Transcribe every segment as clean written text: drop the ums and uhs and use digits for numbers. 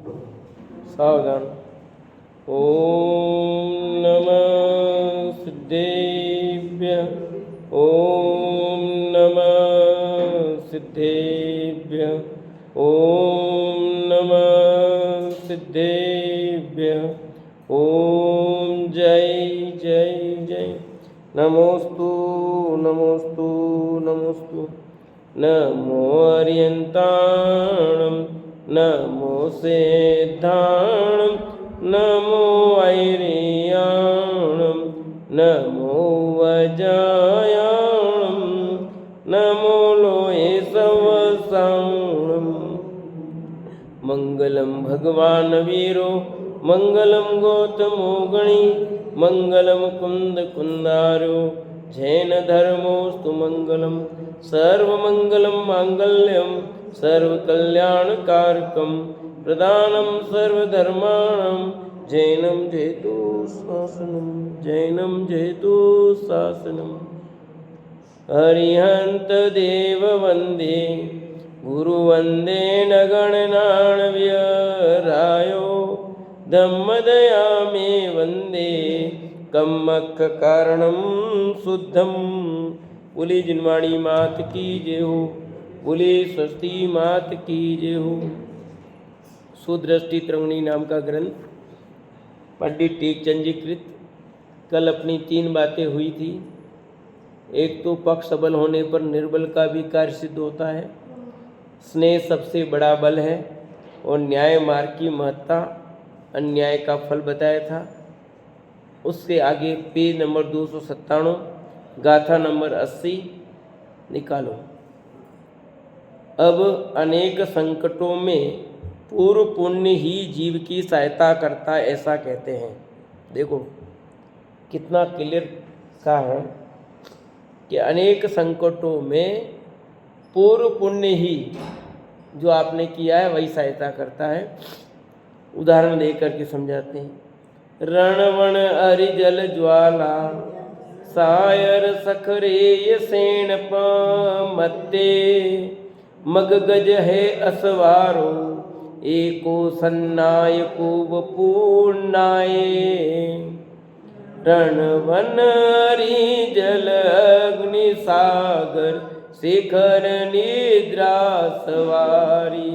सावधान। ओम नमः सिद्धेभ्यः। ओम नमः सिद्धेभ्यः। ओम नमः सिद्धेभ्यः। ओम जय जय जय। नमोस्तु नमोस्तु नमोस्तु। नमो अर्यन्ताणं नमो सिद्धाणं नमो ऐरियाणं नमो वज्रायाणं नमो लोये सवसाणं। मंगलम भगवान वीरो मंगलम गौतमो गणी मंगलम कुंद कुंदारो जैन धर्मोस्तु मंगलम सर्वमंगलम मांगल्यम सर्वकल्याणकारकम प्रदानम सर्वधर्माणां जैनम जयतु शासनम जैनम जयतु शासनम। अरिहंत देव वंदे गुरु वंदे नगणनाण्यरायो धम्मदया मे वंदे कम्मक्ख कारणम शुद्धम। बोली जिनवाणी मात की जय हो। बोली स्वस्ति मात की जय हो। सुदृष्टि तरंगिणी नाम का ग्रंथ पंडित टेकचंद जी कृत। कल अपनी 3 बातें हुई थी। एक तो पक्ष सबल होने पर निर्बल का भी कार्य सिद्ध होता है, स्नेह सबसे बड़ा बल है, और न्याय मार्ग की महत्ता, अन्याय का फल बताया था। उससे आगे पेज नंबर 297 गाथा नंबर 80 निकालो। अब अनेक संकटों में पूर्व पुण्य ही जीव की सहायता करता है, ऐसा कहते हैं। देखो कितना क्लियर का है कि अनेक संकटों में पूर्व पुण्य ही जो आपने किया है वही सहायता करता है। उदाहरण देकर के समझाते हैं। रणवण अरिजल ज्वाला सायर सखरेय सेण मत्ते मग गज है असवारो एको सन्नायको वपूर्णाये। रणवन अरिजल अग्नि सागर शिखर निद्रा सवारी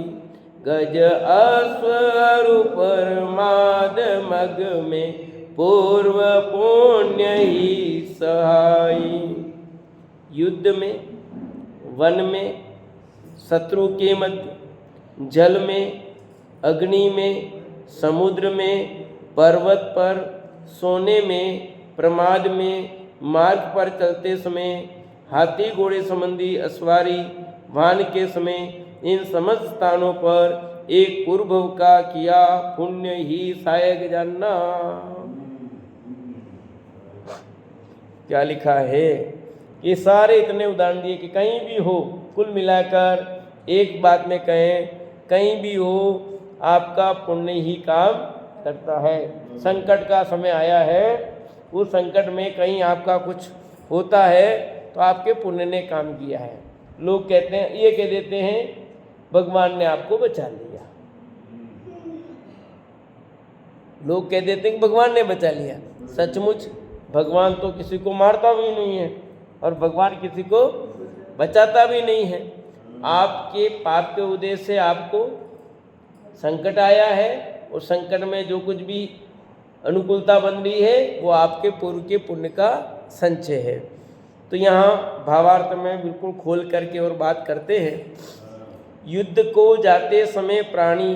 गज अश्व परमाद मग में पूर्व पुण्य ही सहाई। युद्ध में, वन में, शत्रु के मध्य, जल में, अग्नि में, समुद्र में, पर्वत पर, सोने में, प्रमाद में, मार्ग पर चलते समय, हाथी घोड़े संबंधी अस्वारी वाहन के समय, इन समस्त स्थानों पर एक पूर्व का किया पुण्य ही सहायक जानना। क्या लिखा है? ये सारे इतने उदाहरण दिए कि कहीं भी हो, कुल मिलाकर एक बात में कहें, कहीं भी हो आपका पुण्य ही काम करता है। संकट का समय आया है, उस संकट में कहीं आपका कुछ होता है तो आपके पुण्य ने काम किया है। लोग कहते हैं, ये कह देते हैं भगवान ने आपको बचा लिया। लोग कह देते हैं कि भगवान ने बचा लिया। सचमुच भगवान तो किसी को मारता भी नहीं है और भगवान किसी को बचाता भी नहीं है। आपके पाप के उद्देश्य से आपको संकट आया है, और संकट में जो कुछ भी अनुकूलता बन रही है वो आपके पूर्व के पुण्य का संचय है। तो यहाँ भावार्थ में बिल्कुल खोल करके और बात करते हैं। युद्ध को जाते समय प्राणी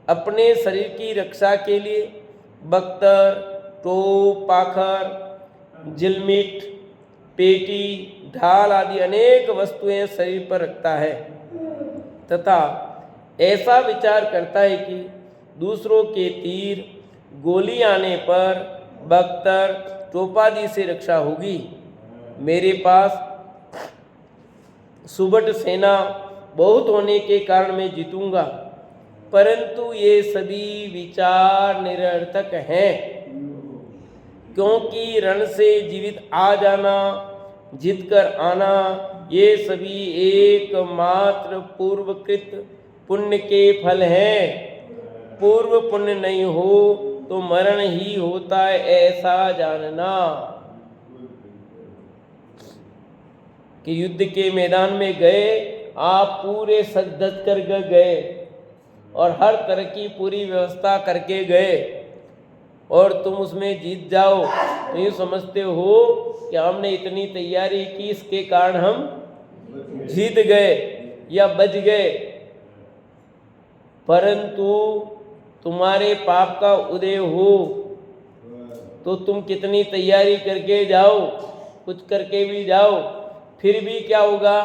अपने शरीर की रक्षा के लिए बख्तर, टोप, पाखर, जिलमिट, पेटी, ढाल आदि अनेक वस्तुएं शरीर पर रखता है तथा ऐसा विचार करता है कि दूसरों के तीर, गोली आने पर बख्तर, टोपादि से रक्षा होगी। मेरे पास सुबट सेना बहुत होने के कारण मैं जीतूंगा, परंतु ये सभी विचार निरर्थक हैं, क्योंकि रण से जीवित आ जाना, जीत कर आना, ये सभी एकमात्र पूर्वकृत पुण्य के फल हैं। पूर्व पुण्य नहीं हो तो मरण ही होता है, ऐसा जानना। कि युद्ध के मैदान में गए, आप पूरे सज धज कर गए और हर तरह की पूरी व्यवस्था करके गए और तुम उसमें जीत जाओ तो ये समझते हो कि हमने इतनी तैयारी की, इसके कारण हम जीत गए या बच गए। परंतु तुम्हारे पाप का उदय हो तो तुम कितनी तैयारी करके जाओ, कुछ करके भी जाओ, फिर भी क्या होगा,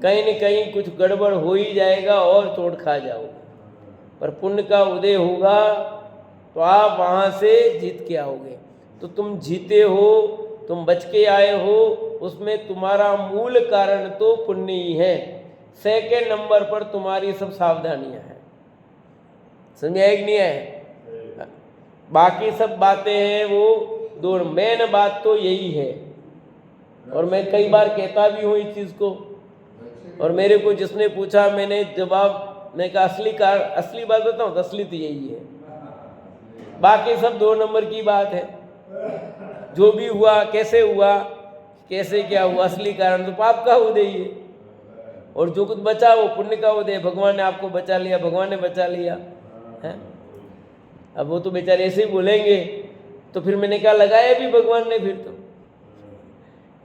कहीं न कहीं कुछ गड़बड़ हो ही जाएगा और चोट खा जाओगे। पर पुण्य का उदय होगा तो आप वहाँ से जीत के आओगे। तो तुम जीते हो, तुम बच के आए हो, उसमें तुम्हारा मूल कारण तो पुण्य ही है। सेकंड नंबर पर तुम्हारी सब सावधानियां हैं। समझा एक नहीं है? बाकी सब बातें हैं वो दो, मेन बात तो यही है। और मैं कई बार कहता भी हूँ इस चीज़ को, और मेरे को जिसने पूछा मैंने जवाब, मैं कहा असली बात बताऊँ तो असली तो यही है, बाकी सब 2 नंबर की बात है। जो भी हुआ, कैसे हुआ, कैसे क्या हुआ, असली कारण तो पाप का उदय ही है। और जो कुछ बचा वो पुण्य का उदय, भगवान ने आपको बचा लिया, भगवान ने बचा लिया है। अब वो तो बेचारे ऐसे ही बोलेंगे, तो फिर मैंने कहा लगाया भी भगवान ने, फिर तो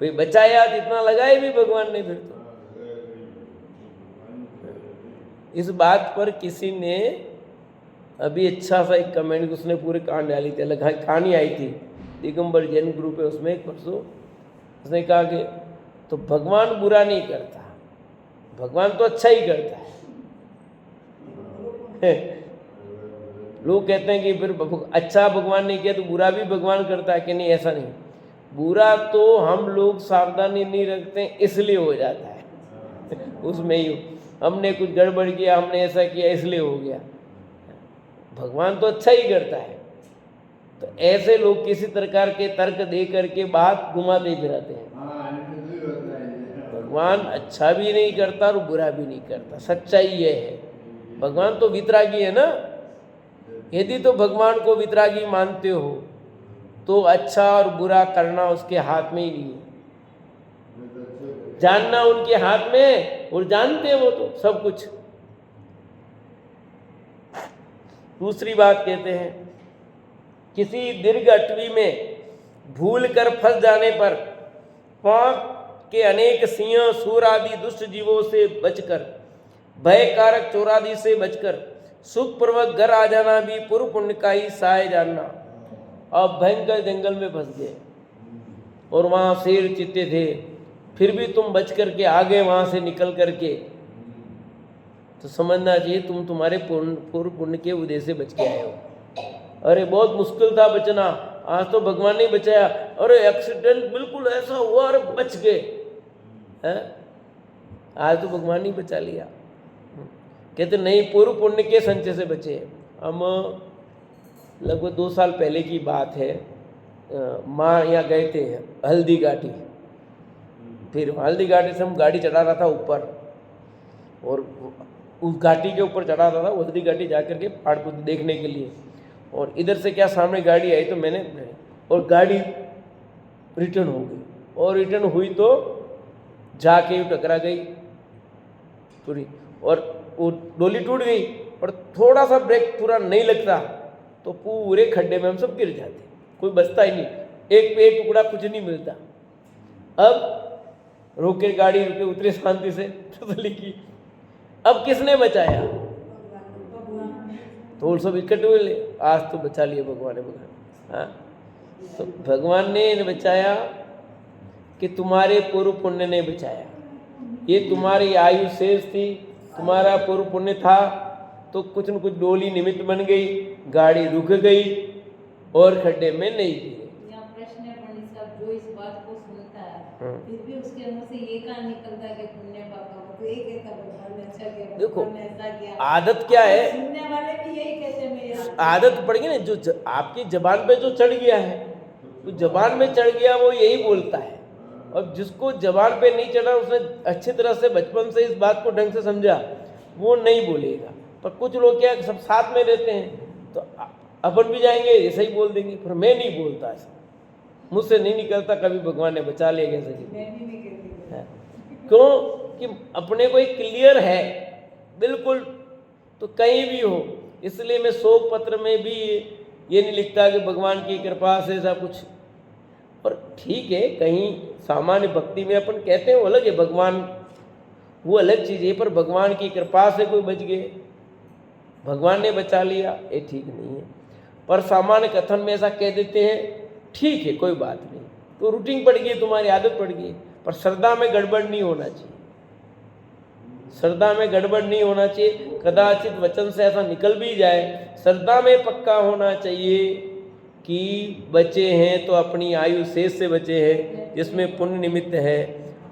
भाई बचाया तो इतना लगाया भी भगवान ने। फिर तो इस बात पर किसी ने अभी अच्छा सा एक कमेंट, उसने पूरी कहानी डाली थी, अलग कहानी आई थी, दिगंबर जैन ग्रुप है उसमें एक परसों, उसने कहा कि तो भगवान बुरा नहीं करता, भगवान तो अच्छा ही करता है। लोग कहते हैं कि फिर अच्छा भगवान ने किया तो बुरा भी भगवान करता है कि नहीं, ऐसा नहीं। बुरा तो हम लोग सावधानी नहीं रखते इसलिए हो जाता है। उसमें ही हमने कुछ गड़बड़ किया, हमने ऐसा किया इसलिए हो गया। भगवान तो अच्छा ही करता है। तो ऐसे लोग किसी प्रकार के तर्क दे करके बात घुमाते फिराते हैं। भगवान अच्छा भी नहीं करता और बुरा भी नहीं करता, सच्चाई ये है। भगवान तो वितरागी है ना। यदि तो भगवान को वितरागी मानते हो तो अच्छा और बुरा करना उसके हाथ में ही नहीं है, जानना उनके हाथ में, और जानते हैं वो तो सब कुछ। दूसरी बात कहते हैं, किसी दीर्घ अटवी में भूल कर फंस जाने पर पाप के अनेक सिंह, सूर आदि दुष्ट जीवों से बचकर, भयकारक चोर आदि से बचकर सुखपूर्वक घर आ जाना भी पूर्व पुण्य का ही सहाय जानना। अब भयंकर जंगल में फंस गए और वहाँ शेर चीते थे, फिर भी तुम बच करके आ गए वहाँ से निकल करके, तो समझना चाहिए तुम तुम्हारे पूर्व पुण्य के उदय से बच के आए हो। अरे बहुत मुश्किल था बचना, आज तो भगवान ने बचाया। अरे एक्सीडेंट बिल्कुल ऐसा हुआ और बच गए हैं, आज तो भगवान ने बचा लिया। कहते नहीं, पूर्व पुण्य के संचय से बचे। हम लगभग 2 साल पहले की बात है, माँ यहाँ गए थे हल्दी घाटी। फिर हल्दी घाटी से हम गाड़ी चढ़ा रहा था ऊपर, और उस घाटी के ऊपर चढ़ा रहा था, हल्दी घाटी जा करके पहाड़ को देखने के लिए। और इधर से क्या सामने गाड़ी आई तो मैंने, और गाड़ी रिटर्न हो गई, और रिटर्न हुई तो जाके टकरा गई पूरी, और वो डोली टूट गई। और थोड़ा सा ब्रेक पूरा नहीं लगता तो पूरे खड्डे में हम सब गिर जाते, कोई बचता ही नहीं, एक टुकड़ा कुछ नहीं मिलता। अब रोके गाड़ी, रुके, उतरे शांति से तसल्ली की। अब किसने बचाया? तो सब इकट्ठे हुए, आज तो बचा लिया भगवान ने। हाँ, तो भगवान ने बचाया कि तुम्हारे पूर्व पुण्य ने बचाया। ये तुम्हारी आयु शेष थी, तुम्हारा पूर्व पुण्य था, तो कुछ न कुछ डोली निमित्त बन गई, गाड़ी रुक गई और खड्डे में नहीं गिरी। प्रश्न है पंडित साहब, जो इस बात को सुनता है फिर भी उसके मुंह से ये कहाँ निकलता है कि पुण्य पाप का, तो ये कहता भगवान ने अच्छा किया, देखो भगवान ने ऐसा किया। आदत क्या है, सुनने वाले भी यही कहते हैं मेरे आदत पड़ गई ना, जो आपकी जबान पे जो चढ़ गया है, तो जबान में चढ़ गया वो यही बोलता है। और जिसको जबान पे नहीं चढ़ा, उसने अच्छी तरह से बचपन से इस बात को ढंग से समझा, वो नहीं बोलेगा। पर कुछ लोग क्या सब साथ में रहते हैं तो अपन भी जाएंगे ऐसा ही बोल देंगे, पर मैं नहीं बोलता ऐसा, मुझसे नहीं निकलता, कभी भगवान ने बचा लिया कैसे मैं भी नहीं कहती। है। क्यों कि अपने को एक क्लियर है बिल्कुल, तो कहीं भी हो, इसलिए मैं शोक पत्र में भी ये नहीं लिखता कि भगवान की कृपा से ऐसा कुछ। और ठीक है, कहीं सामान्य भक्ति में अपन कहते हैं वो अलग है, भगवान वो अलग चीज़ है, पर भगवान की कृपा से कोई बच गए, भगवान ने बचा लिया, ये ठीक नहीं है। पर सामान्य कथन में ऐसा कह देते हैं, ठीक है कोई बात नहीं, तो रूटीन पड़ गई, तुम्हारी आदत पड़ गई, पर श्रद्धा में गड़बड़ नहीं होना चाहिए, श्रद्धा में गड़बड़ नहीं होना चाहिए। कदाचित वचन से ऐसा निकल भी जाए, श्रद्धा में पक्का होना चाहिए कि बचे हैं तो अपनी आयु शेष से बचे हैं, जिसमें पुण्य निमित्त है,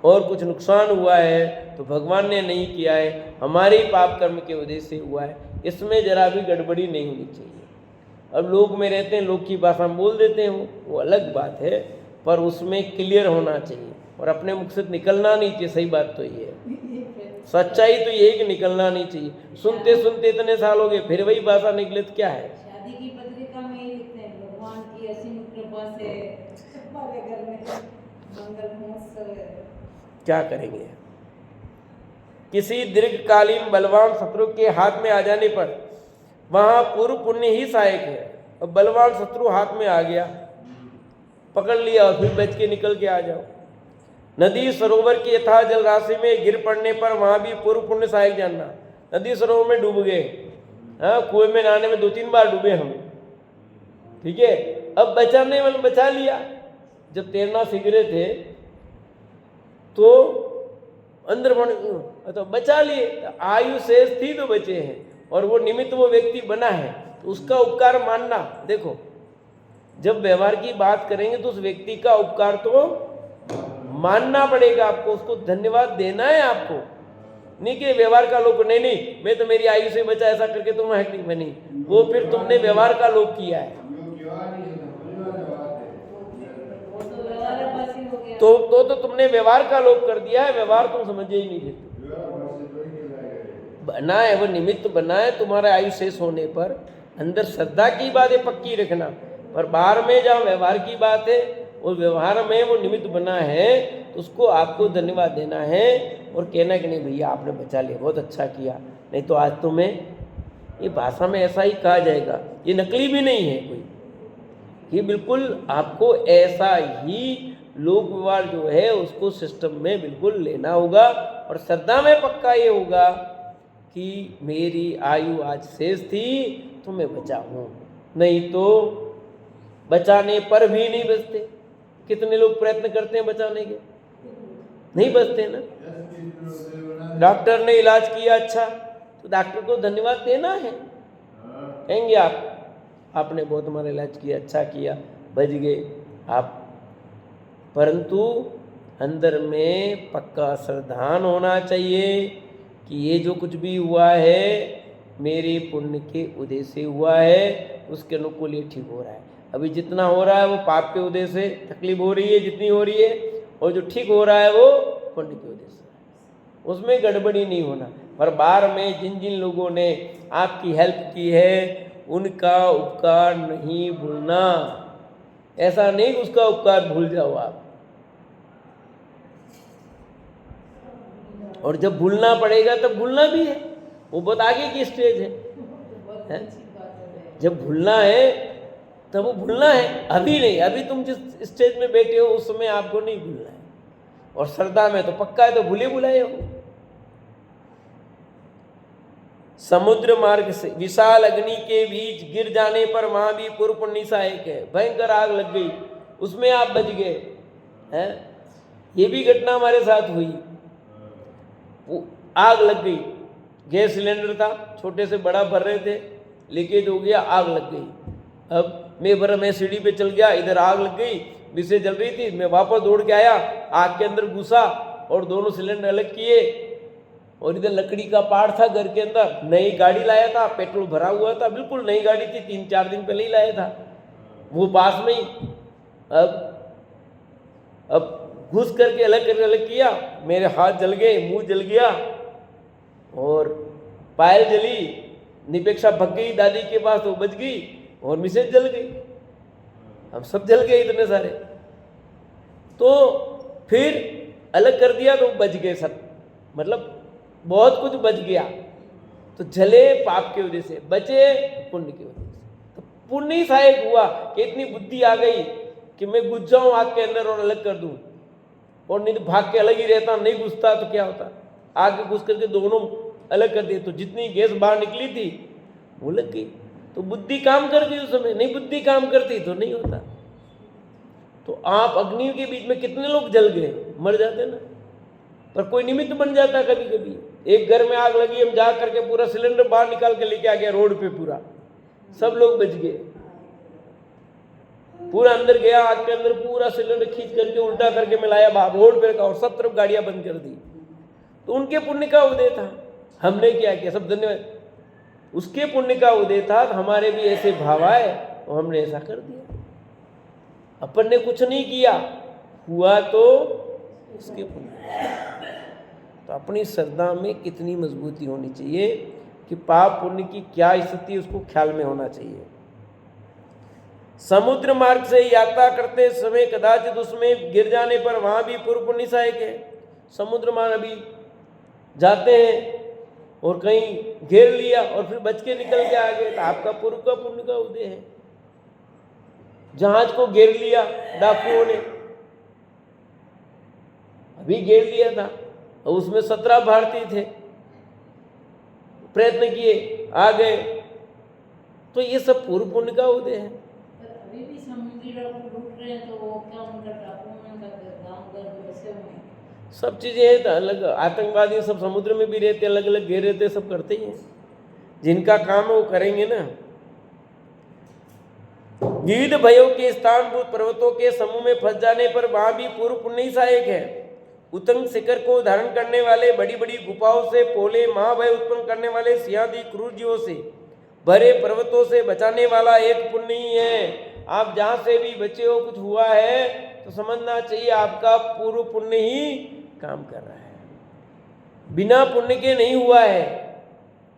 और कुछ नुकसान हुआ है तो भगवान ने नहीं किया है, हमारे ही पाप कर्म के वजह से हुआ है, इसमें जरा भी गड़बड़ी नहीं होनी चाहिए। अब लोग में रहते हैं, लोग की भाषा में बोल देते हैं, वो अलग बात है, पर उसमें क्लियर होना चाहिए और अपने मुख से निकलना नहीं चाहिए। सही बात तो ये है, सच्चाई तो यही कि निकलना नहीं चाहिए। सुनते सुनते इतने साल हो गए फिर वही भाषा निकले तो क्या है। शादी की पत्रिका में ही लिखते हैं, भगवान की असीम कृपा से हमारे घर में मंगल महोत्सव है। क्या करेंगे। किसी दीर्घकालीन बलवान शत्रु के हाथ में आ जाने पर वहां पूर्व पुण्य ही सहायक है। अब बलवान शत्रु हाथ में आ गया, पकड़ लिया और फिर बच के निकल के आ जाओ। नदी सरोवर की यथा जल राशि में गिर पड़ने पर वहां भी पूर्व पुण्य सहायक जानना। नदी सरोवर में डूब गए, हाँ, कुएं में नहाने में 2-3 बार डूबे हम, ठीक है, अब बचाने वाले बचा लिया। जब तैरना सीख रहे थे तो अंदर तो बचा लिए, आयु शेष थी तो बचे हैं, और वो निमित्त वो व्यक्ति बना है तो उसका उपकार मानना। देखो, जब व्यवहार की बात करेंगे तो उस व्यक्ति का उपकार तो मानना पड़ेगा आपको, उसको धन्यवाद देना है आपको, नहीं कि व्यवहार का लोप, नहीं मैं तो मेरी आयु से बचा ऐसा करके तुम हक नहीं बनी, वो फिर तुमने व्यवहार का लोप किया है। तो तुमने व्यवहार का लोप कर दिया है, व्यवहार तुम समझे ही नहीं देते। बना है वो निमित्त बना है तुम्हारा आयु शेष होने पर, अंदर श्रद्धा की बात है पक्की रखना, पर बाहर में जहाँ व्यवहार की बात है उस व्यवहार में वो निमित्त बना है तो उसको आपको धन्यवाद देना है और कहना कि नहीं भैया आपने बचा लिया, बहुत अच्छा किया, नहीं तो आज तुम्हें ये भाषा में ऐसा ही कहा जाएगा। ये नकली भी नहीं है कोई, ये बिल्कुल आपको ऐसा ही लोक व्यवहार जो है उसको सिस्टम में बिल्कुल लेना होगा, और श्रद्धा में पक्का ये होगा कि मेरी आयु आज शेष थी तो मैं बचा हूँ, नहीं तो बचाने पर भी नहीं बचते। कितने लोग प्रयत्न करते हैं बचाने के, नहीं बचते ना। डॉक्टर ने इलाज किया अच्छा, तो डॉक्टर को धन्यवाद देना है, कहेंगे आपने बहुत हमारा इलाज किया, अच्छा किया, बच गए आप, परंतु अंदर में पक्का श्रद्धान होना चाहिए कि ये जो कुछ भी हुआ है मेरे पुण्य के उदय से हुआ है, उसके अनुकूल ये ठीक हो रहा है। अभी जितना हो रहा है वो पाप के उदय से तकलीफ हो रही है जितनी हो रही है, और जो ठीक हो रहा है वो पुण्य के उदय से, उसमें गड़बड़ी नहीं होना। पर बार में जिन जिन लोगों ने आपकी हेल्प की है उनका उपकार नहीं भूलना, ऐसा नहीं उसका उपकार भूल जाओ आप। और जब भूलना पड़ेगा तब भूलना भी है, वो बहुत आगे की स्टेज है? जब भूलना है तब वो भूलना है, अभी नहीं। अभी तुम जिस स्टेज में बैठे हो उस समय आपको नहीं भूलना है, और श्रद्धा में तो पक्का है, तो भूले भुलाए हो। समुद्र मार्ग से विशाल अग्नि के बीच गिर जाने पर वहां भी पूर्व पुण्य सहायक है। भयंकर आग लग गई, उसमें आप बच गए हैं, ये भी घटना हमारे साथ हुई। आग लग गई, गैस सिलेंडर था, छोटे से बड़ा भर रहे थे, लीकेज हो गया, आग लग गई। अब मैं सीढ़ी पे चल गया, इधर आग लग गई, विषय जल रही थी, मैं वापस दौड़ के आया, आग के अंदर घुसा और दोनों सिलेंडर अलग किए, और इधर लकड़ी का पार्ट था घर के अंदर, नई गाड़ी लाया था, पेट्रोल भरा हुआ था, बिल्कुल नई गाड़ी थी, 3-4 दिन पहले ही लाया था, वो पास में ही। अब घुस करके अलग किया, मेरे हाथ जल गए, मुंह जल गया और पायल जली, निपेक्षा भग गई दादी के पास तो बच गई और मिसेज जल गई, हम सब जल गए इतने सारे। तो फिर अलग कर दिया तो बच गए सब, मतलब बहुत कुछ बच गया। तो जले पाप की वजह से, बचे पुण्य की वजह से। तो पुण्य ही सहायक हुआ कि इतनी बुद्धि आ गई कि मैं घुस जाऊं आग के अंदर और अलग कर दूं, और नहीं तो भाग के अलग ही रहता, नहीं घुसता तो क्या होता, आग के घुस करके दोनों अलग कर दिए तो जितनी गैस बाहर निकली थी वो लग गई। तो बुद्धि काम कर गई उस समय, नहीं बुद्धि काम करती तो नहीं होता। तो आप अग्नि के बीच में कितने लोग जल गए, मर जाते ना, पर कोई निमित्त बन जाता कभी कभी। एक घर में आग लगी, हम जा करके पूरा सिलेंडर बाहर निकाल के लेके आ गया रोड पे, पूरा सब लोग बच गए, पूरा अंदर गया आग के अंदर, पूरा सिलेंडर खींच करके उल्टा करके मिलाया बाहर रोड पे रखा और सब तरफ गाड़ियां बंद कर दी। तो उनके पुण्य का उदय था, हमने क्या किया, सब धन्यवाद, उसके पुण्य का उदय था। हमारे भी ऐसे भाव आए और हमने ऐसा कर दिया, अपन ने कुछ नहीं किया, हुआ तो उसके पुण्य। तो अपनी श्रद्धा में कितनी मजबूती होनी चाहिए कि पाप पुण्य की क्या स्थिति उसको ख्याल में होना चाहिए। समुद्र मार्ग से यात्रा करते समय कदाचित उसमें गिर जाने पर वहां भी पूर्व पुण्य सहायक है। समुद्र मार्ग अभी जाते हैं और कहीं घेर लिया और फिर बच के निकल के आ गए तो आपका पूर्व का पुण्य का उदय है। जहाज को घेर लिया डाकुओं ने, अभी घेर लिया था और उसमें 17 भारतीय थे, प्रयत्न किए आ गए, तो ये सब पूर्व पुण्य का उदय है। अभी भी समुद्री डाकू लूट रहे हैं तो वो क्या उनका डाकू में गाँव घर में बसे हुए हैं। सब चीजें हैं तो अलग, आतंकवादी सब समुद्र में भी रहते, अलग अलग घेर रहते, सब करते ही हैं, जिनका काम है वो करेंगे ना। विविध भयों के स्थानभूत पर्वतों के समूह में फंस जाने पर वहां भी पूर्व पुण्य ही सहायक है। उत्तंग शिखर को धारण करने वाले बड़ी बड़ी गुफाओं से पोले महाभय उत्पन्न करने वाले सिंहादी क्रूर जीवों से भरे पर्वतों से बचाने वाला एक पुण्य ही है। आप जहां से भी बचे हो, कुछ हुआ है तो समझना चाहिए आपका पूर्व पुण्य ही काम कर रहा है, बिना पुण्य के नहीं हुआ है।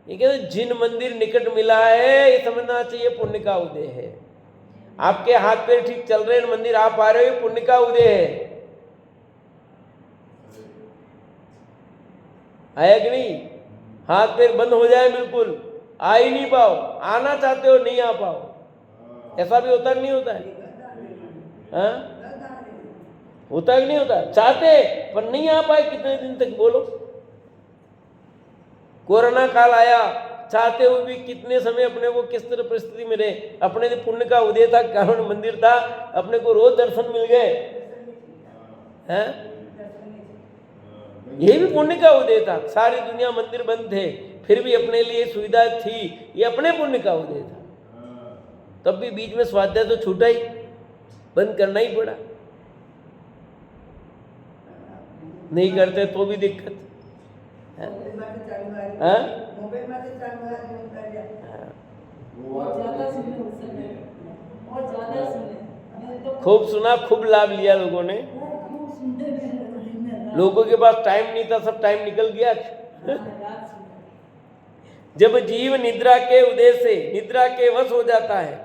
ये कहते जिन मंदिर निकट मिला है ये समझना चाहिए पुण्य का उदय है। आपके हाथ पैर ठीक चल रहे हैं, मंदिर आप आ रहे हो, पुण्य का उदय है। आया कि नहीं? हाथ पैर बंद हो जाए बिल्कुल, आ ही नहीं पाओ, आना चाहते हो नहीं आ पाओ, ऐसा भी होता नहीं होता है? हाँ? होता कि नहीं होता? चाहते पर नहीं आ पाए, कितने दिन तक बोलो। कोरोना काल आया, चाहते हुए भी कितने समय अपने को किस तरह परिस्थिति में रहे, अपने जो पुण्य का उदय था, कारण मंदिर था, अपने को रोज दर्शन मिल गए हैं, ये भी पुण्य का उदय था। सारी दुनिया मंदिर बंद थे फिर भी अपने लिए सुविधा थी, ये अपने पुण्य का उदय था। तब भी बीच में स्वाध्याय तो छूटा ही, बंद करना ही पड़ा, नहीं करते तो भी दिक्कत है। खूब सुना, खूब लाभ लिया लोगों ने, लोगों के पास टाइम नहीं था, सब टाइम निकल गया। जब जीव निद्रा के उदय से निद्रा के वश हो जाता है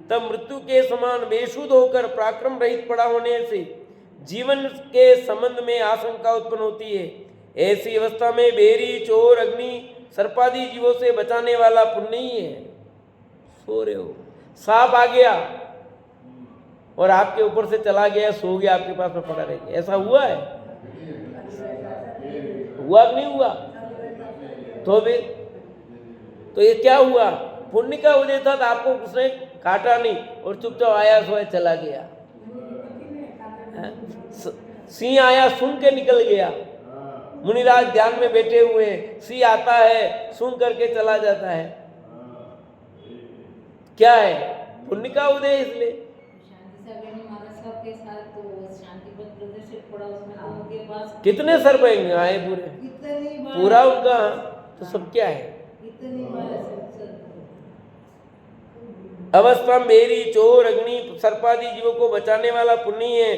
तब मृत्यु के समान बेशुद्ध होकर पराक्रम रहित पड़ा होने से जीवन के संबंध में आशंका उत्पन्न होती है। ऐसी अवस्था में बेरी चोर अग्नि सर्पादी जीवों से बचाने वाला पुण्य ही है। सो रहे हो, सांप आ गया और आपके ऊपर से चला गया, सो गया, आपके पास में पड़ा रह गया, ऐसा हुआ है? हुआ कि नहीं हुआ? तो ये क्या हुआ? पुण्य का उदय था तो आपको उसने काटा नहीं और चुपचाप आया सोया चला गया। सिंह आया सुन के निकल गया, मुनिराज ध्यान में बैठे हुए, सिंह आता है सुन करके चला जाता है, क्या है? पुण्य का उदय। इसलिए कितने सर्प आए पूरे, पूरा उनका, तो सब क्या है? अवस्था मेरी चोर अग्नि सर्पादि जीवों को बचाने वाला पुण्य है।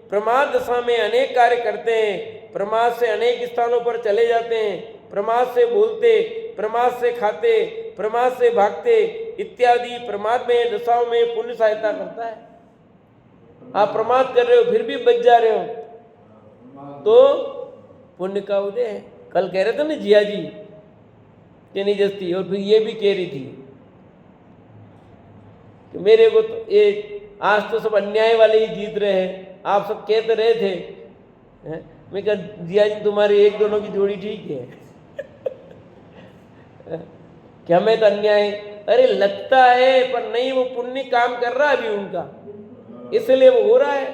प्रमाद दशा में अनेक कार्य करते हैं, प्रमाद से अनेक स्थानों पर चले जाते हैं, प्रमाद से बोलते, प्रमाद से खाते, प्रमाद से भागते इत्यादि प्रमाद में दशाओं में पुण्य सहायता करता है। आप प्रमाद कर रहे हो फिर भी बच जा रहे हो तो पुण्य का उदय है। कल कह रहे थे ना जिया जी कि नहीं जस्ती, और फिर ये भी कह रही थी कि मेरे को तो ये आज तो सब अन्याय वाले ही जीत रहे हैं, आप सब कहते रहे थे। मैं कहा जिया जी तुम्हारी एक दोनों की जोड़ी ठीक है क्या मैं तो अन्याय, अरे लगता है पर नहीं, वो पुण्य काम कर रहा है अभी उनका, इसलिए वो हो रहा है।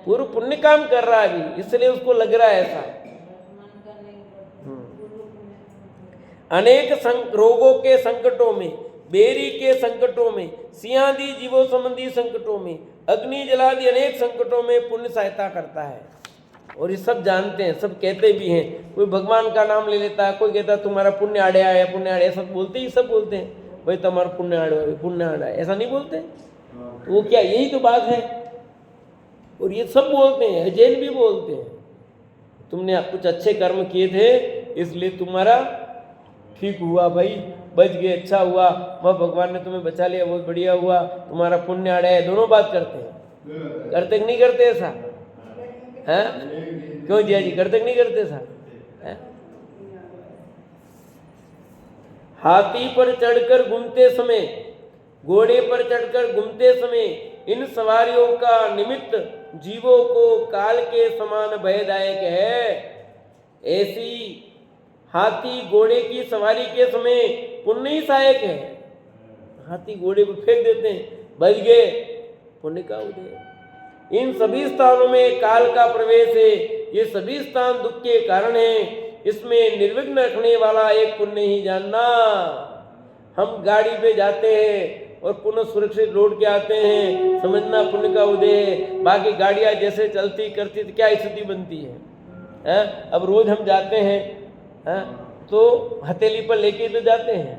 पूर्व पुण्य काम कर रहा है अभी, इसलिए उसको लग रहा है ऐसा। अनेक रोगों के संकटों में, बेरी के संकटों में, सियादी जीवों संबंधी संकटों में, अग्नि जलादि अनेक संकटों में पुण्य सहायता करता है। और ये सब जानते हैं, सब कहते भी हैं। कोई भगवान का नाम ले लेता है, कोई कहता है तुम्हारा पुण्य आड़े आया, पुण्य आड़े, सब बोलते ही, सब बोलते हैं भाई तुम्हारा पुण्य आड़े, पुण्य आड़ा, ऐसा नहीं बोलते। तो वो क्या, यही तो बात है। और ये सब बोलते हैं, जैन भी बोलते हैं तुमने कुछ अच्छे कर्म किए थे इसलिए तुम्हारा ठीक हुआ भाई, बच गए, अच्छा हुआ, वह भगवान ने तुम्हें बचा लिया, बहुत बढ़िया हुआ, तुम्हारा पुण्य आड़ा है। दोनों बात करते हैं, करते कि नहीं करते ऐसा है? क्यों जिया जी, करते कि नहीं करते ऐसा है? हाथी पर चढ़कर घूमते समय, घोड़े पर चढ़कर घूमते समय इन सवारियों का निमित्त जीवों को काल के समान भयदायक है। ऐसी हाथी घोड़े की सवारी के समय पुण्य ही सहायक है। हाथी घोड़े को फेंक देते हैं, बच गए, पुण्य का उदय। इन सभी स्थानों में काल का प्रवेश है, ये सभी स्थान दुख के कारण हैं, इसमें निर्विघ्न रखने वाला एक पुण्य ही जानना। हम गाड़ी पे जाते हैं और पुनः सुरक्षित लौट के आते हैं, समझना पुण्य का उदय है। बाकी गाड़ियां जैसे चलती करती तो क्या स्थिति बनती है? अब रोज हम जाते हैं तो हथेली पर लेके तो जाते हैं,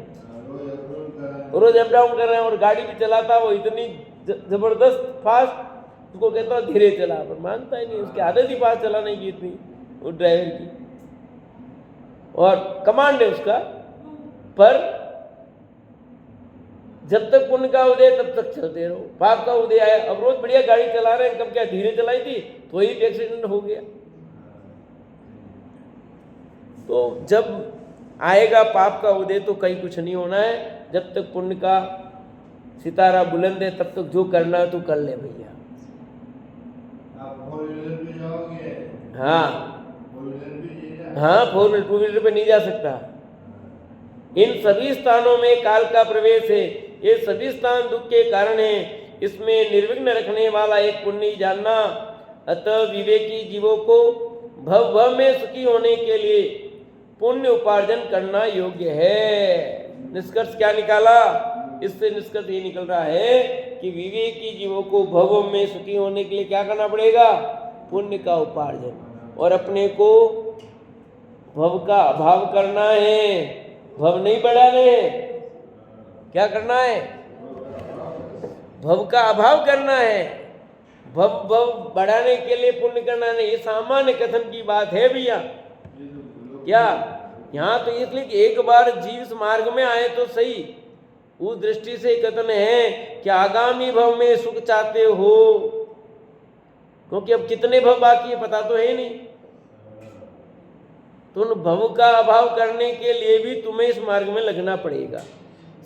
रोज अप डाउन कर रहे हैं, और गाड़ी भी चलाता वो इतनी जबरदस्त फास्ट, उसको कहता है धीरे चला, पर मानता ही नहीं, उसकी आदत ही फास्ट चलाने की इतनी, वो ड्राइवर की, और कमांड है उसका। पर जब तक पुण्य का उदय तब तक चलते रहो, पाप का उदय आया, अब रोज बढ़िया गाड़ी चला रहे हैं, कब क्या धीरे चलाई थी तो ही एक्सीडेंट हो गया। तो जब आएगा पाप का उदय तो कहीं कुछ नहीं होना है। जब तक पुण्य का सितारा बुलंद है तब तक जो करना है तो कर ले भैया। हाँ हाँ, 4 व्हीलर 2 व्हीलर पे नहीं जा सकता। इन सभी स्थानों में काल का प्रवेश है, ये सभी स्थान दुख के कारण है, इसमें निर्विघ्न रखने वाला एक पुण्य जानना। अतः विवेकी जीवों को भव भव में सुखी होने के लिए पुण्य उपार्जन करना योग्य है। निष्कर्ष क्या निकाला? इससे निष्कर्ष ये निकल रहा है कि विवेकी जीवों को भव में सुखी होने के लिए क्या करना पड़ेगा? पुण्य का उपार्जन, और अपने को भव का अभाव करना है, भव नहीं बढ़ाने हैं। क्या करना है? भव का अभाव करना है। भव भव बढ़ाने के लिए पुण्य करना नहीं, ये सामान्य कथन की बात है भैया। क्या यहाँ तो इसलिए कि एक बार जीव इस मार्ग में आए तो सही, उस दृष्टि से कथन है कि आगामी भव में सुख चाहते हो, क्योंकि अब कितने भव बाकी है पता तो है नहीं। तो उन भव का अभाव करने के लिए भी तुम्हें इस मार्ग में लगना पड़ेगा।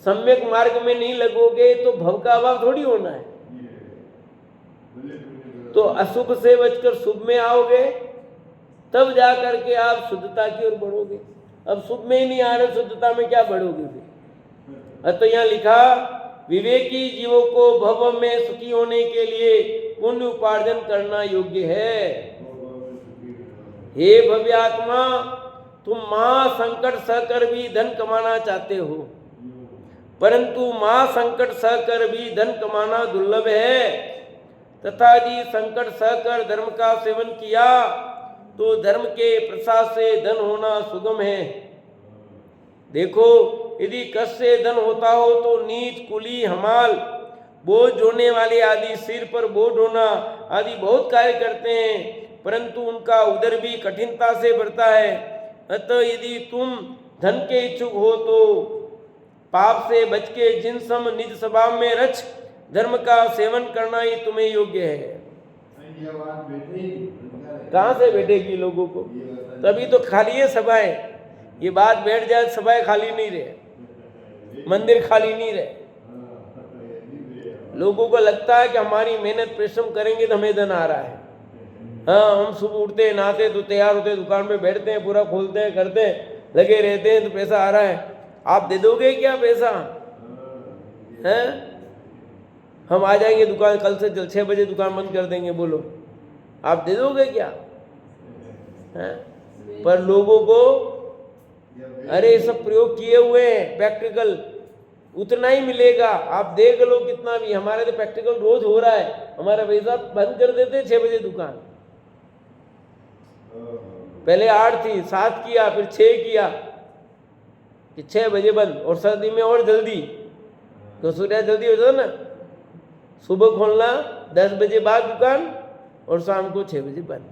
सम्यक मार्ग में नहीं लगोगे तो भव का अभाव थोड़ी होना है। तो अशुभ से बचकर शुभ में आओगे तब जा करके आप शुद्धता की ओर बढ़ोगे। अब शुभ में ही नहीं आ रहे, शुद्धता में क्या बढ़ोगे फिर? तो यहाँ लिखा विवेकी जीवों को भव में सुखी होने के लिए पुण्य उपार्जन करना योग्य है। हे भव्यात्मा, तुम महासंकट सहकर भी धन कमाना चाहते हो, परंतु महासंकट सहकर भी धन कमाना दुर्लभ है। तथा यदि संकट सहकर धर्म का सेवन किया तो धर्म के प्रसाद से धन होना सुगम है। देखो, यदि कष्ट से धन होता हो तो नीच, कुली, हमाल, बोझ ढोने वाले आदि, सिर पर बोझ ढोना आदि बहुत कार्य करते हैं, परंतु उनका उदर भी कठिनता से भरता है। अतः यदि तुम धन के इच्छुक हो तो पाप से बच के जिन सम निज स्वभाव में रच, धर्म का सेवन करना ही तुम्हें योग्य है। कहाँ से बैठेगी लोगों को? तभी तो खाली है सभाएं। ये बात बैठ जाए, सभाएं खाली नहीं रहे, मंदिर खाली नहीं रहे। लोगों को लगता है कि हमारी मेहनत परिश्रम करेंगे तो हमें धन आ रहा है। हाँ, हम सुबह उठते हैं, नहाते तो तैयार होते, दुकान पे बैठते हैं, पूरा खोलते हैं, करते हैं, लगे रहते हैं, तो पैसा आ रहा है। आप दे दोगे क्या पैसा? हैं? हम आ जाएंगे दुकान, कल से 6 बजे दुकान बंद कर देंगे, बोलो आप दे दोगे क्या? हैं? पर लोगों को अरे सब प्रयोग किए हुए हैं, प्रैक्टिकल उतना ही मिलेगा। आप देख लो कितना भी, हमारे तो प्रैक्टिकल रोज हो रहा है। हमारा भाई साहब बंद कर देते 6 बजे दुकान, पहले 8 थी, 7 किया, फिर 6 किया कि 6 बजे बंद। और सर्दी में और जल्दी, तो सूर्य जल्दी हो जाता ना, सुबह खोलना 10 बजे बाद दुकान और शाम को 6 बजे बंद।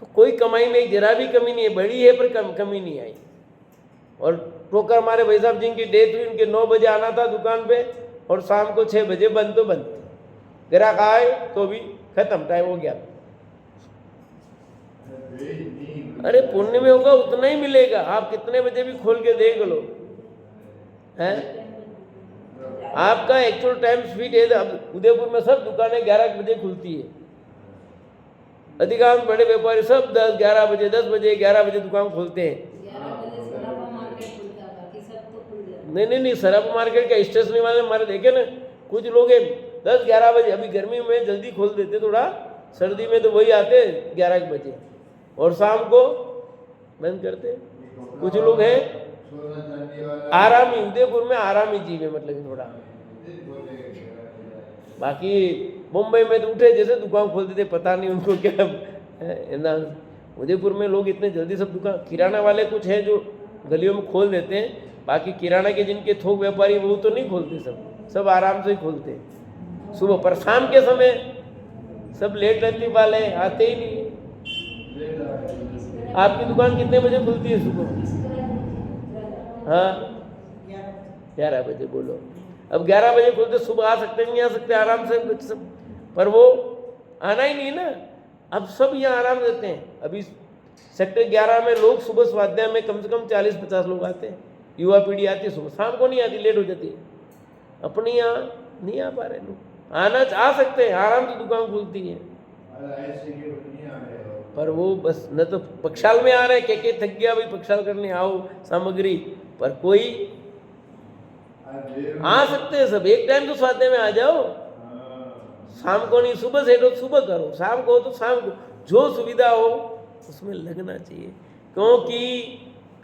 तो कोई कमाई में जरा भी कमी नहीं है, बढ़ी है पर कमी नहीं आई। और टोकर हमारे भाई साहब जिनकी डेथ हुई, उनके 9 बजे आना था दुकान पे और शाम को 6 बजे बंद, तो बंद। ग्राहक आए तो भी खत्म, टाइम हो गया। अरे पुण्य में होगा उतना ही मिलेगा, आप कितने बजे भी खोल के देख लो। हैं? आपका एक्चुअल टाइम स्पीड है। अब उदयपुर में सब दुकानें 11 बजे खुलती है। अधिकांश बड़े व्यापारी सब 10-11 बजे, 10 बजे, 11 बजे दुकान खोलते हैं। नहीं, सराफा मार्केट का स्टेशनरी वाले हमारे देखे ना, कुछ लोग 10-11 बजे, अभी गर्मी में जल्दी खोल देते, थोड़ा सर्दी में तो वही आते 11 बजे और शाम को बंद करते। कुछ लोग हैं आरामी, उदयपुर में आरामी जीव है, मतलब थोड़ा। बाकी मुंबई में तो उठे जैसे दुकान खोल देते, पता नहीं उनको क्या है ना। उदयपुर में लोग इतने जल्दी सब दुकान, किराना वाले कुछ हैं जो गलियों में खोल देते हैं, बाकी किराना के जिनके थोक व्यापारी वो तो नहीं खोलते, सब आराम से ही खोलते हैं सुबह। पर शाम के समय सब लेट रहने वाले आते ही नहीं। आपकी दुकान कितने बजे खुलती है सुबह? हाँ 11 बजे। बोलो अब 11 बजे खुलते, सुबह आ सकते नहीं आ सकते आराम से सब, पर वो आना ही नहीं ना। अब सब यहाँ आराम देते हैं। अभी सेक्टर 11 में लोग सुबह स्वाध्याय में कम से कम 40-50 लोग आते हैं, युवा पीढ़ी आती है सुबह, शाम को नहीं आती, लेट हो जाती है। अपने यहाँ नहीं आ पा रहे लोग, आ सकते हैं, आराम से दुकान खुलती है, पर वो बस न तो पक्षाल में आ रहे हैं, के थक गया भाई पक्षाल करने आओ सामग्री, पर कोई आ सकते हैं सब। एक टाइम तो स्वाध्याय में आ जाओ, शाम को नहीं, सुबह से तो सुबह करो, शाम को तो शाम को, जो सुविधा हो उसमें लगना चाहिए। क्योंकि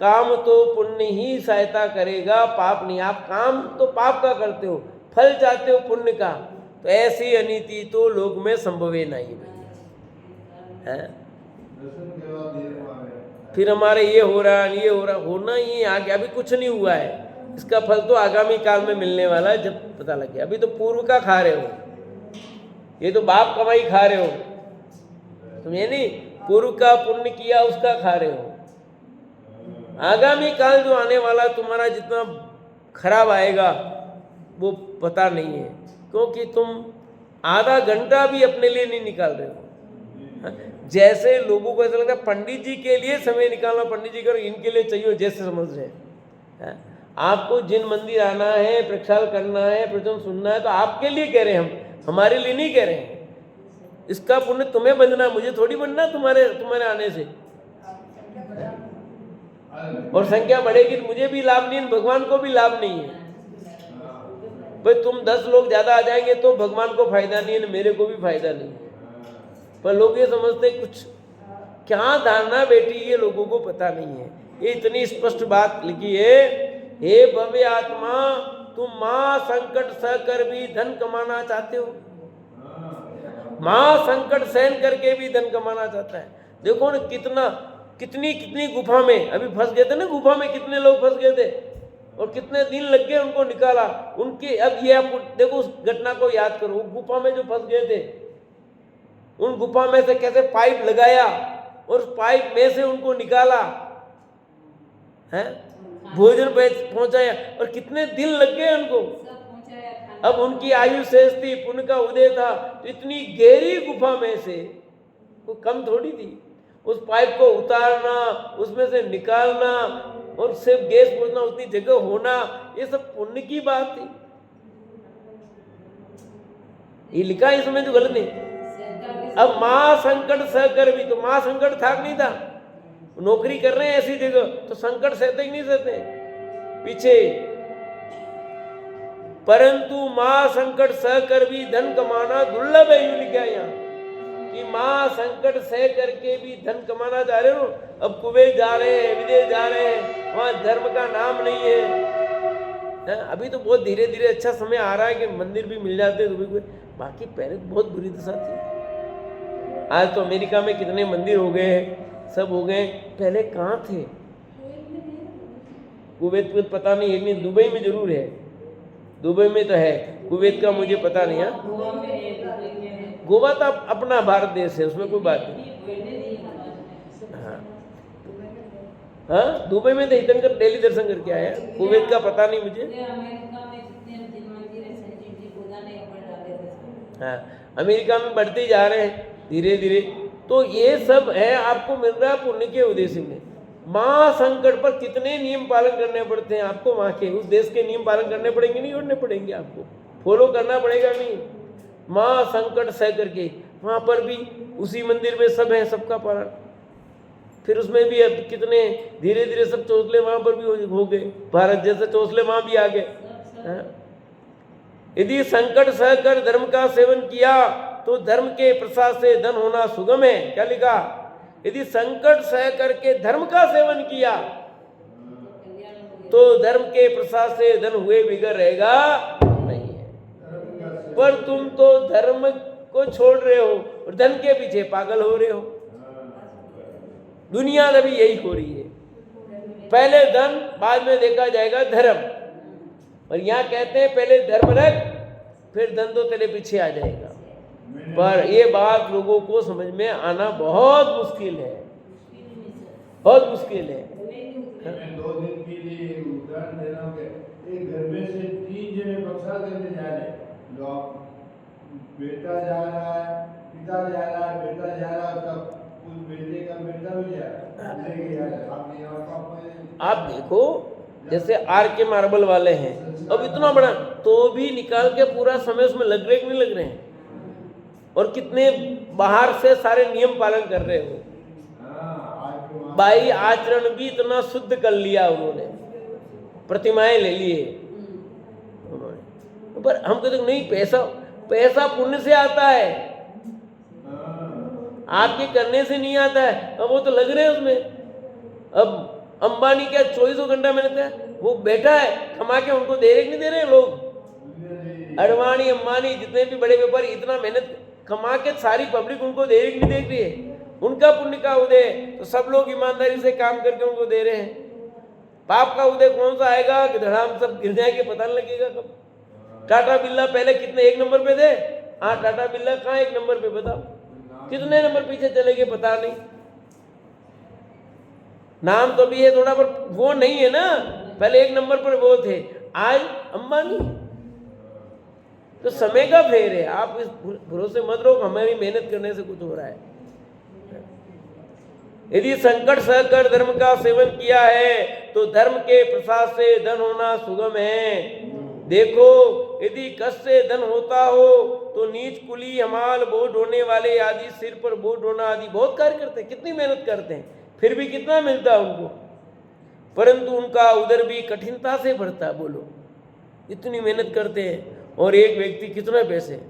काम तो पुण्य ही सहायता करेगा, पाप नहीं। आप काम तो पाप का करते हो, फल चाहते हो पुण्य का, तो ऐसी अनीति तो लोक में संभव ही नहीं है। फिर हमारे ये हो रहा है, ये हो रहा, होना ही आगे, अभी कुछ नहीं हुआ है, इसका फल तो आगामी काल में मिलने वाला है, जब पता लग गया। अभी तो पूर्व का खा रहे हो, ये तो बाप कमाई खा रहे हो तुम, ये नहीं पूर्व का पुण्य किया उसका खा रहे हो। आगामी काल जो आने वाला तुम्हारा जितना खराब आएगा वो पता नहीं है, क्योंकि तुम आधा घंटा भी अपने लिए नहीं निकाल रहे हो। जैसे लोगों को ऐसा लगता है पंडित जी के लिए समय निकालना, पंडित जी करो, इनके लिए चाहिए, जैसे समझ रहे हैं। आपको जिन मंदिर आना है, प्रक्षाल करना है, प्रवचन सुनना है, तो आपके लिए कह रहे हैं हम, हमारे लिए नहीं कह रहे हैं। इसका पुण्य तुम्हें बंधना, मुझे थोड़ी बनना तुम्हारे आने से। और संख्या बढ़ेगी तो मुझे भी लाभ नहीं, भगवान को भी लाभ नहीं है। भाई तुम 10 लोग ज्यादा आ जाएंगे तो भगवान को फायदा नहीं है, मेरे को भी फायदा नहीं है। पर लोग ये समझते कुछ क्या धारणा बैठी, ये लोगों को पता नहीं है। ये इतनी स्पष्ट बात लिखी है, हे भव्य आत्मा, तुम मां संकट सह कर भी धन कमाना चाहते हो। मां संकट सहन करके भी धन कमाना चाहता है। देखो ना कितनी गुफा में अभी फंस गए थे ना, गुफा में कितने लोग फंस गए थे और कितने दिन लग गए उनको निकाला। उनके अब ये आप देखो उस घटना को याद करो, गुफा में जो फंस गए थे, उन गुफा में से कैसे पाइप लगाया और उस पाइप में से उनको निकाला हैं, भोजन पहुंचाया, और कितने दिन लग गए उनको। सब पहुंचाया खाना। अब उनकी आयु शेष थी, पुण्य का उदय था, तो इतनी गहरी गुफा में से वो कम थोड़ी थी, उस पाइप को उतारना, उसमें से निकालना और सिर्फ गैस पहुंचना, उतनी जगह होना, ये सब पुण्य की बात थी। ये लिखा है इसमें जो गलत नहीं। अब माँ संकट सहकर भी, तो माँ संकट था नहीं था, नौकरी कर रहे हैं ऐसी जगह, तो संकट सहते ही नहीं सहते पीछे। परंतु माँ संकट सहकर भी धन कमाना दुर्लभ है, यूं लिखा है यहाँ कि माँ संकट सह करके भी धन कमाना चाह रहे हो। अब कुवैत जा रहे हैं, विदेश जा रहे हैं, वहां धर्म का नाम नहीं है। अभी तो बहुत धीरे धीरे अच्छा समय आ रहा है कि मंदिर भी मिल जाते हैं, बाकी पहले तो बहुत बुरी दशा थी। आज तो अमेरिका में कितने मंदिर हो गए हैं, सब हो गए, पहले कहाँ थे? कुवैत में पता नहीं है, नहीं दुबई में जरूर है, दुबई में तो है, कुवैत का मुझे पता नहीं है। गोवा तो अपना भारत देश है, उसमें कोई बात नहीं। हाँ दुबई में तो हितनकर डेली दर्शन करके आया, कुवैत का पता नहीं मुझे। हाँ अमेरिका में बढ़ते ही जा रहे हैं धीरे धीरे, तो ये सब है आपको मिल रहा है पुण्य के उद्देश्य में। माँ संकट पर कितने नियम पालन करने पड़ते हैं आपको, वहाँ के उस देश के नियम पालन करने पड़ेंगे, नहीं करने पड़ेंगे, आपको फॉलो करना पड़ेगा। नहीं, माँ संकट सह करके, वहाँ पर भी उसी मंदिर में सब है, सबका पालन। फिर उसमें भी अब कितने धीरे धीरे सब चौसले वहाँ पर भी हो गए, भारत जैसे चौसले वहाँ भी आ गए। यदि संकट सहकर धर्म का सेवन किया तो धर्म के प्रसाद से धन होना सुगम है। क्या लिखा? यदि संकट सह करके धर्म का सेवन किया तो धर्म के प्रसाद से धन हुए बिगड़ रहेगा नहीं है। पर तुम तो धर्म को छोड़ रहे हो और धन के पीछे पागल हो रहे हो। दुनिया अभी यही हो रही है, पहले धन बाद में देखा जाएगा धर्म। और यहाँ कहते हैं पहले धर्म रख फिर धन तो तेरे पीछे आ जाएगा। पर ये बात लोगों को समझ में आना बहुत मुश्किल है, बहुत मुश्किल है। मैं 2 दिन के लिए उदाहरण दे रहा हूँ कि एक घर में से 3 जने बक्सा करने जा रहे हैं, बेटा जा रहा है, पिता जा रहा है, बेटा जा रहा है, उसका उस बेटे का बेटा भी जा रहा है। आप देखो जैसे आर के मार्बल वाले हैं, अब इतना बड़ा तो भी निकाल के पूरा समय उसमें लग रहे कि नहीं लग रहे हैं, और कितने बाहर से सारे नियम पालन कर रहे हो। भाई आचरण भी इतना शुद्ध कर लिया उन्होंने, प्रतिमाएं ले लिए उन्होंने। पर हम कहते नहीं, पैसा पुण्य से आता है, आपके करने से नहीं आता है। अब वो तो लग रहे हैं उसमें। अब अंबानी क्या 24 घंटा मेहनत है, वो बैठा है कमा के, उनको दे रहे कि नहीं दे रहे लोग। अडवाणी अंबानी जितने भी बड़े व्यापारी इतना मेहनत कमा के सारी पब्लिक उनको दे रही कि नहीं देख रही है। उनका पुण्य का उदय, तो सब लोग ईमानदारी से काम करके उनको दे रहे हैं। पाप का उदय कौन सा आएगा कि धड़ाम सब गिर जाएंगे, पता नहीं लगेगा कब। टाटा बिरला पहले कितने 1 नंबर पे थे, हाँ टाटा बिरला कहाँ 1 नंबर पे, बताओ कितने नंबर पीछे चले गए पता नहीं। नाम तो भी है थोड़ा, पर वो नहीं है ना, पहले 1 नंबर पर वो थे, आज अंबानी। तो समय का फेर है, आप इस भरोसे मत रहो हमारी मेहनत करने से कुछ हो रहा है। यदि संकट सहकर धर्म का सेवन किया है तो धर्म के प्रसाद से धन होना सुगम है। देखो यदि कष्ट से धन होता हो तो नीच कुली हमाल बोझ ढोने वाले आदि सिर पर बोझ ढोना आदि बहुत कार्य करते हैं, कितनी मेहनत करते हैं, फिर भी कितना मिलता है उनको, परंतु उनका उदर भी कठिनता से भरता है। बोलो इतनी मेहनत करते हैं और एक व्यक्ति कितने पैसे,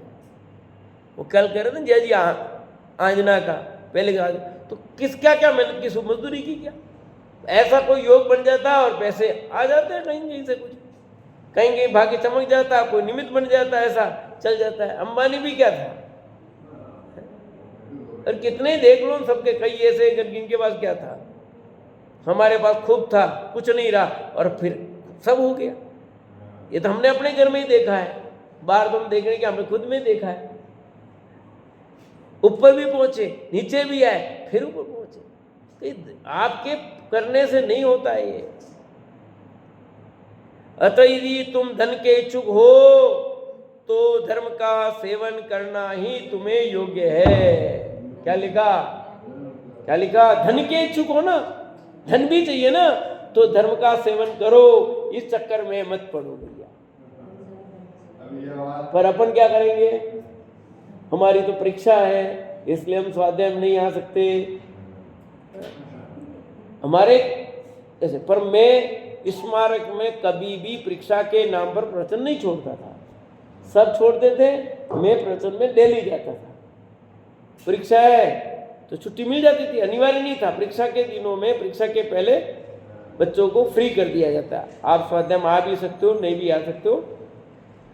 वो कल कह रहे थे जय जी आंजना का पहले कहा, तो किस क्या क्या मेहनत की, मजदूरी की क्या, ऐसा कोई योग बन जाता है और पैसे आ जाते हैं कहीं कहीं से, कुछ कहीं कहीं भाग्य चमक जाता है, कोई निमित्त बन जाता है, ऐसा चल जाता है। अंबानी भी क्या था, और कितने देख लो सबके, कई ऐसे जिनके पास क्या था, हमारे पास खूब था कुछ नहीं रहा और फिर सब हो गया। ये तो हमने अपने घर में ही देखा है, बाहर तो हम देख रहे हैं कि हमने खुद में देखा है। ऊपर भी पहुंचे, नीचे भी आए, फिर ऊपर पहुंचे। तो आपके करने से नहीं होता है ये। अतः यदि तुम धन के इच्छुक हो तो धर्म का सेवन करना ही तुम्हें योग्य है। क्या लिखा? क्या लिखा? धन के इच्छुक हो ना, धन भी चाहिए ना, तो धर्म का सेवन करो, इस चक्कर में मत पड़ो भैया। पर अपन क्या करेंगे? हमारी तो परीक्षा है, इसलिए हम स्वाध्याय में नहीं आ सकते। हमारे ऐसे, पर मैं स्मारक में कभी भी परीक्षा के नाम पर प्रवचन नहीं छोड़ता था। सब छोड़ते थे, मैं प्रवचन में डेली जाता था। परीक्षा है तो छुट्टी मिल जाती थी, अनिवार्य नहीं था। परीक्षा के दिनों में, परीक्षा के पहले बच्चों को फ्री कर दिया जाता है। आप स्वाध्याय में आ भी सकते हो, नहीं भी आ सकते हो,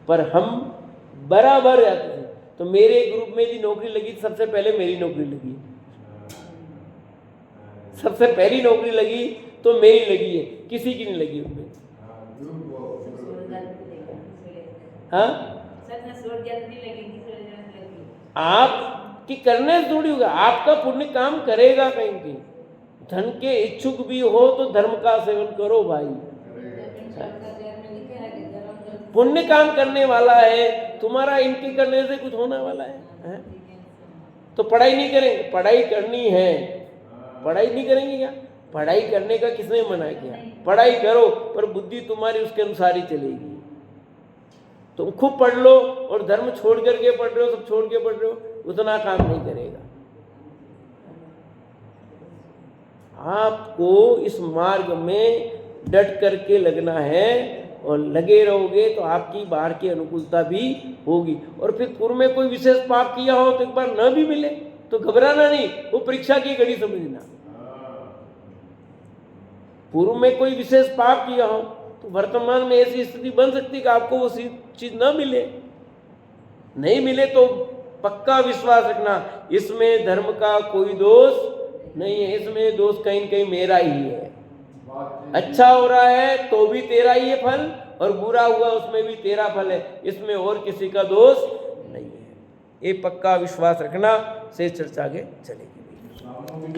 पर हम बराबर जाते थे। तो मेरे ग्रुप में यदि नौकरी लगी, सबसे पहले मेरी नौकरी लगी, सबसे पहली नौकरी लगी तो मेरी लगी है, किसी की नहीं लगी उनमें। हाँ, आपकी करने से थोड़ी होगा, आपका पुण्य काम करेगा कहीं कहीं। धन के इच्छुक भी हो तो धर्म का सेवन करो भाई। पुण्य काम करने वाला है, तुम्हारा इनके करने से कुछ होने वाला है? तो पढ़ाई नहीं करेंगे? पढ़ाई करनी है, पढ़ाई नहीं करेंगे क्या? पढ़ाई करने का किसने मना किया? पढ़ाई करो, पर बुद्धि तुम्हारी उसके अनुसार ही चलेगी। तुम खूब पढ़ लो और धर्म छोड़ करके पढ़ रहे हो, सब छोड़ के पढ़ रहे हो, उतना काम नहीं करेगा। आपको इस मार्ग में डट करके लगना है, और लगे रहोगे तो आपकी बाहर की अनुकूलता भी होगी। और फिर पूर्व में कोई विशेष पाप किया हो तो एक बार न भी मिले तो घबराना नहीं, वो परीक्षा की घड़ी समझना। पूर्व में कोई विशेष पाप किया हो तो वर्तमान में ऐसी स्थिति बन सकती कि आपको वो चीज न मिले। नहीं मिले तो पक्का विश्वास रखना, इसमें धर्म का कोई दोष नहीं है, इसमें दोष कहीं न कहीं मेरा ही है। अच्छा हो रहा है तो भी तेरा ही है फल, और बुरा हुआ उसमें भी तेरा फल है, इसमें और किसी का दोष नहीं है। ये पक्का विश्वास रखना से चर्चा आगे चलेगी।